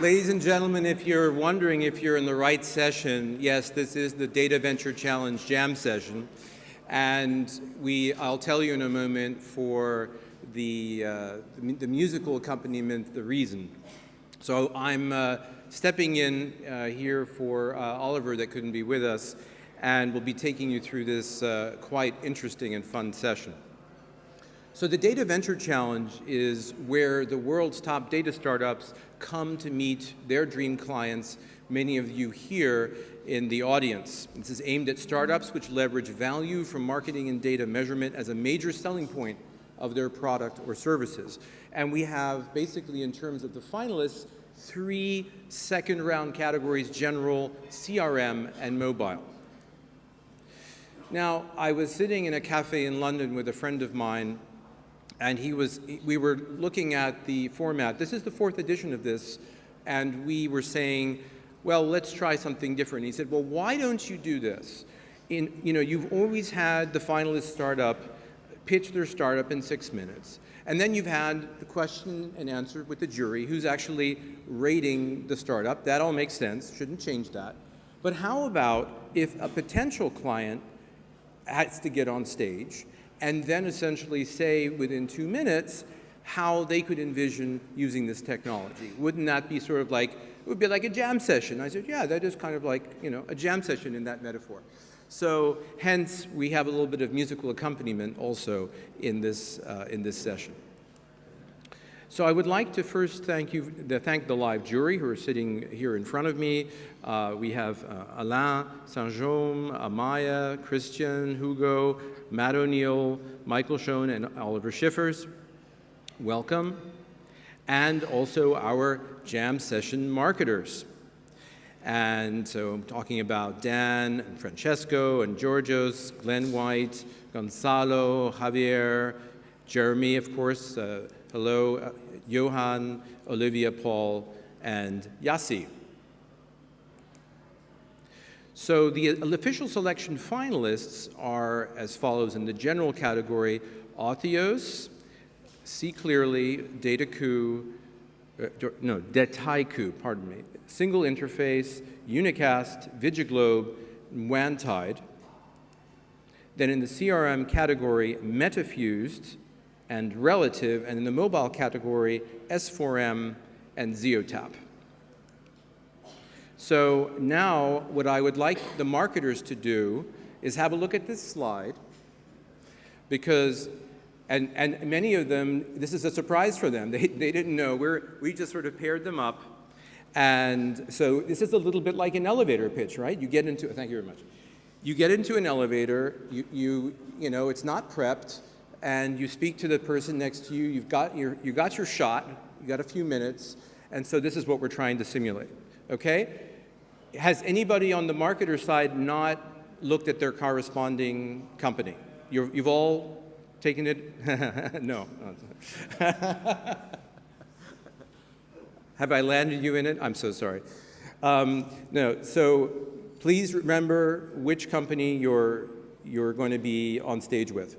Ladies and gentlemen, if you're wondering if you're in the right session, yes, this is the Data Venture Challenge Jam session. And I'll tell you in a moment for the musical accompaniment, the reason. So I'm stepping in here for Oliver that couldn't be with us, and we'll be taking you through this quite interesting and fun session. So the Data Venture Challenge is where the world's top data startups come to meet their dream clients, many of you here in the audience. This is aimed at startups which leverage value from marketing and data measurement as a major selling point of their product or services. And we have basically, in terms of the finalists, 3 second-round categories: general, CRM, and mobile. Now, I was sitting in a cafe in London with a friend of mine, and we were looking at the format. This is the 4th edition of this, and we were saying, well, let's try something different. He said, well, why don't you do this? You've always had the finalist startup pitch their startup in 6 minutes. And then you've had the question and answer with the jury who's actually rating the startup. That all makes sense, shouldn't change that. But how about if a potential client has to get on stage and then essentially say within 2 minutes how they could envision using this technology? Wouldn't that be sort of like, it would be like a jam session? I said, yeah, that is kind of like, a jam session in that metaphor. So hence, we have a little bit of musical accompaniment also in this session. So I would like to first thank the live jury who are sitting here in front of me. We have Alain, Saint-Jaume, Amaya, Christian, Hugo, Matt O'Neill, Michael Schoen, and Oliver Schiffers. Welcome. And also our jam session marketers. And so I'm talking about Dan, and Francesco, and Georgios, Glenn White, Gonzalo, Javier, Jeremy, of course, hello, Johan, Olivia, Paul, and Yassi. So the official selection finalists are as follows in the general category: Authios, See Clearly, Dataiku, pardon me, Single Interface, Unicast, Vigiglobe, Wantide. Then in the CRM category, Metafused and Relative, and in the mobile category, S4M and Zeotap. So now what I would like the marketers to do is have a look at this slide, because, and many of them, this is a surprise for them. They didn't know. We just sort of paired them up. And so this is a little bit like an elevator pitch, right? You get into, thank you very much. You get into an elevator, you know, it's not prepped, and you speak to the person next to you. You got your shot, you got a few minutes, and so this is what we're trying to simulate, okay? Has anybody on the marketer side not looked at their corresponding company? You've all taken it? No. Have I landed you in it? I'm so sorry. No, so please remember which company you're going to be on stage with.